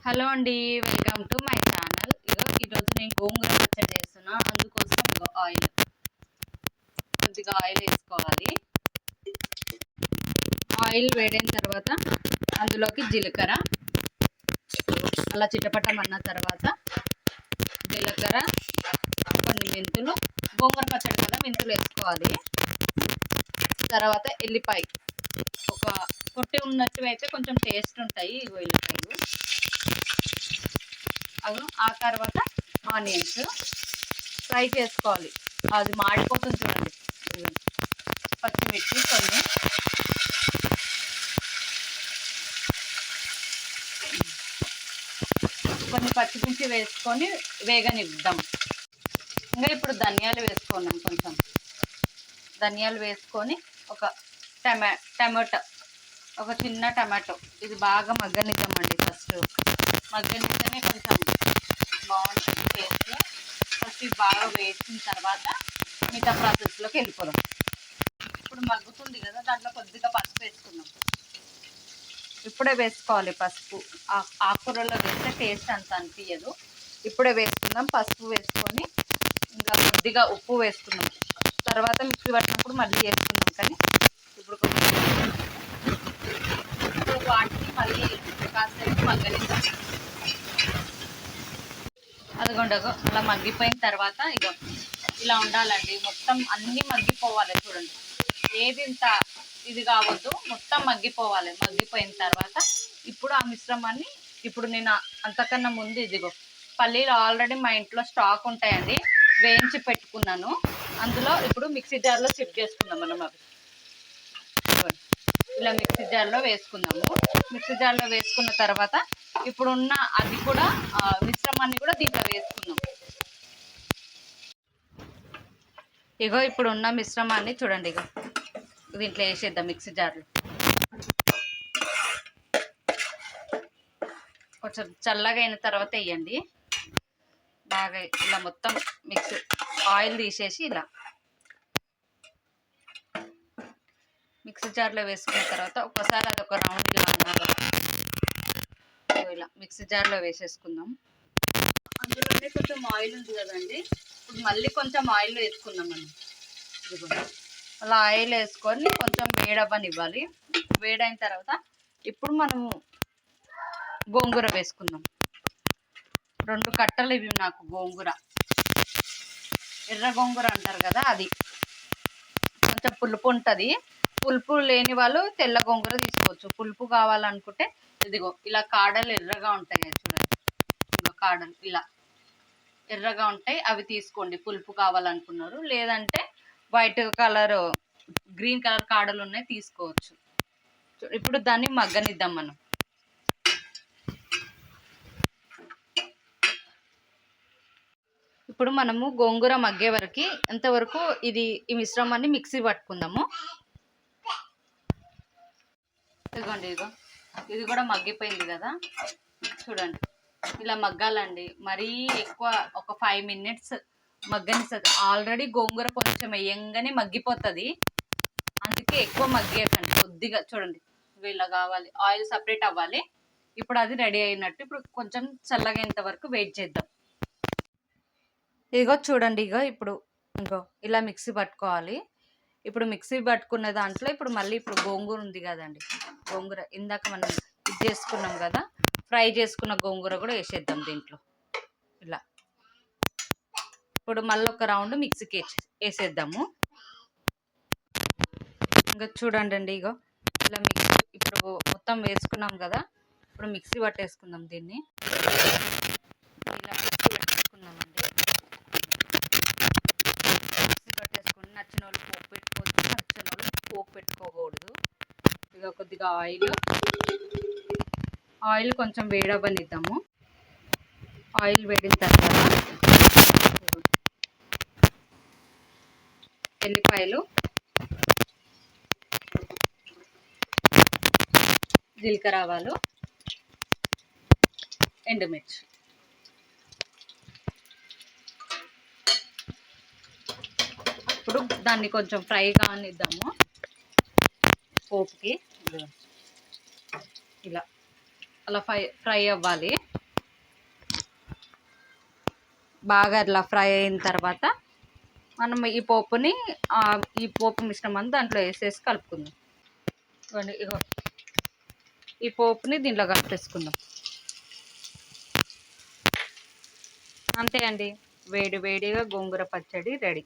Hello అండి, welcome to my channel. ఈరోజు నేను గోంగూర పచ్చడి చేస్తున్నా. అందుకోసం కొద్దిగా ఆయిల్ వేసుకోవాలి. ఆయిల్ వేడైన తర్వాత అందులోకి జీలకర్ర అలా చిటపటమన్న తర్వాత జీలకర్ర, కొన్ని మెంతులు, గోంగూర పచ్చడి కదా మెంతులు వేసుకోవాలి. తర్వాత ఎల్లిపాయ ఒక పొట్టి ఉన్నట్టు అయితే కొంచెం టేస్ట్ ఉంటాయి ఎల్లిపాయలు. ఆ తర్వాత ఆనియన్స్ ఫ్రై చేసుకోవాలి. అది మాడిపోతుంది చూడండి. పచ్చిమిర్చి కొన్ని పచ్చిమిర్చి వేసుకొని వేగనిద్దాం. ఇంకా ఇప్పుడు ధనియాలు వేసుకున్నాం. కొంచెం ధనియాలు వేసుకొని ఒక టమాటో, ఒక చిన్న టమాటో ఇది బాగా మగ్గనిద్దామండి. ఫస్ట్ మగ్గనిస్తేనే కొంచెం బాగుంటుంది టేస్ట్. ఫస్ట్ ఇది బాగా వేసిన తర్వాత మిగతా ప్రాసెస్లోకి వెళ్ళిపోదాం. ఇప్పుడు మగ్గుతుంది కదా, దాంట్లో కొద్దిగా పసుపు వేసుకుందాం. ఇప్పుడే వేసుకోవాలి పసుపు. ఆకుకూరలో వేస్తే టేస్ట్ అంత అనిపించదు. ఇప్పుడే వేసుకుందాం. పసుపు వేసుకొని ఇంకా కొద్దిగా ఉప్పు వేసుకుందాం. తర్వాత మిక్సీ పట్టినప్పుడు మళ్ళీ వేసుకుందాం. కానీ ఇప్పుడు వాటిని మళ్ళీ కాసేపు మగ్గనిద్దాం. అదిగోండి, అలా మగ్గిపోయిన తర్వాత ఇలా ఉండాలండి. మొత్తం అన్నీ మగ్గిపోవాలి. చూడండి, ఏది ఇంత ఇది కావద్దు, మొత్తం మగ్గిపోవాలి. మగ్గిపోయిన తర్వాత ఇప్పుడు ఆ మిశ్రమాన్ని నేను అంతకన్నా ముందు పల్లీలు ఆల్రెడీ మా ఇంట్లో స్టాక్ ఉంటాయండి, వేయించి పెట్టుకున్నాను. అందులో ఇప్పుడు మిక్సీ జార్లో షిఫ్ట్ చేసుకుందాం. మనం అవి ఇలా మిక్సీ జార్లో వేసుకుందాము. మిక్సీ జార్లో వేసుకున్న తర్వాత ఇప్పుడున్న అది కూడా మిశ్రమాన్ని కూడా దీంట్లో వేసుకుందాం. ఇప్పుడు ఉన్న మిశ్రమాన్ని చూడండి, దీంట్లో వేసేద్దాం. మిక్సీ జార్లో కొంచెం చల్లగా అయిన తర్వాత వేయండి. బాగా ఇలా మొత్తం ఆయిల్ తీసేసి ఇలా మిక్సీ జార్లో వేసుకున్న తర్వాత ఒకసారి అదొక రౌండ్ ఇలా మిక్సీ జార్లో వేసేసుకుందాం. అందులోనే కొంచెం ఆయిల్ ఉంది కదండి, ఇప్పుడు మళ్ళీ కొంచెం ఆయిల్ వేసుకుందాం. మనం అలా ఆయిల్ వేసుకొని కొంచెం వేడవ్వనివ్వాలి. వేడైన తర్వాత ఇప్పుడు మనము గోంగూర వేసుకుందాం. 2 కట్టలు ఇవి నాకు గోంగూర, ఎర్ర గోంగూర అంటారు కదా, అది కొంచెం పులుపు ఉంటుంది. పులుపు లేని వాళ్ళు తెల్ల గోంగూర తీసుకోవచ్చు. పులుపు కావాలనుకుంటే ఇలా కాడలు ఎర్రగా ఉంటాయి చూడండి. కాడలు ఇలా ఎర్రగా ఉంటాయి, అవి తీసుకోండి పులుపు కావాలనుకున్నారు. లేదంటే వైట్ కలర్, గ్రీన్ కలర్ కాడలు ఉన్నాయి, తీసుకోవచ్చు. ఇప్పుడు దాన్ని మగ్గనిద్దాం. మనం ఇప్పుడు మనము గోంగూర మగ్గే వరకు ఎంతవరకు ఈ మిశ్రమాన్ని మిక్సీ పట్టుకుందాము. ఇదిగోండి, ఇది కూడా మగ్గిపోయింది కదా. చూడండి, ఇలా మగ్గాలండి. మరీ ఎక్కువ ఒక 5 మినిట్స్ మగ్గనిస్తుంది. ఆల్రెడీ గోంగూర కొంచెం వేయంగానే మగ్గిపోతుంది, అందుకే ఎక్కువ మగ్గేయకండి. కొద్దిగా చూడండి, ఇలా కావాలి, ఆయిల్ సపరేట్ అవ్వాలి. ఇప్పుడు అది రెడీ అయినట్టు. ఇప్పుడు కొంచెం చల్లగైనంత వరకు వెయిట్ చేద్దాం. చూడండి, ఇప్పుడు ఇలా మిక్సీ పట్టుకోవాలి. ఇప్పుడు మిక్సీ పట్టుకున్న దాంట్లో మళ్ళీ గోంగూర ఉంది కదండి, గోంగూర ఇందాక మనం ఇది చేసుకున్నాం కదా, ఫ్రై చేసుకున్న గోంగూర కూడా వేసేద్దాం దీంట్లో. ఇలా ఇప్పుడు మళ్ళీ ఒక రౌండ్ మిక్సీకి వేసేద్దాము. చూడండి అండి, ఇలా మిక్సీ ఇప్పుడు మొత్తం వేసుకున్నాం కదా. ఇప్పుడు మిక్సీ పట్టేసుకుందాం దీన్ని. ఇలా మిక్సీ పట్టేసుకున్నామండి. మిక్సీ పట్టేసుకుని నచ్చిన వాళ్ళు పోపు పెట్టుకోవచ్చు, నచ్చిన వాళ్ళు పోపు పెట్టుకోకూడదు. కొద్దిగా ఆయిల్ కొంచెం వేడవ్వనిద్దాము. ఆయిల్ వేడిన తర్వాత ఎల్లిపాయలు, జీలకర్ర ఆవాలు, ఎండుమిర్చి, ఇప్పుడు దాన్ని కొంచెం ఫ్రై కానిద్దాము పోపుకి. ఇలా అలా ఫ్రై అవ్వాలి. బాగా అట్లా ఫ్రై అయిన తర్వాత మనం ఈ పోపు మిశ్రమాన్ని దాంట్లో వేసేసి కలుపుకుందాం. ఇవ్వండి, ఇగో ఈ పోపుని దీంట్లో కలిపేసుకుందాం. అంతే అండి, వేడి వేడిగా గోంగూర పచ్చడి రెడీ.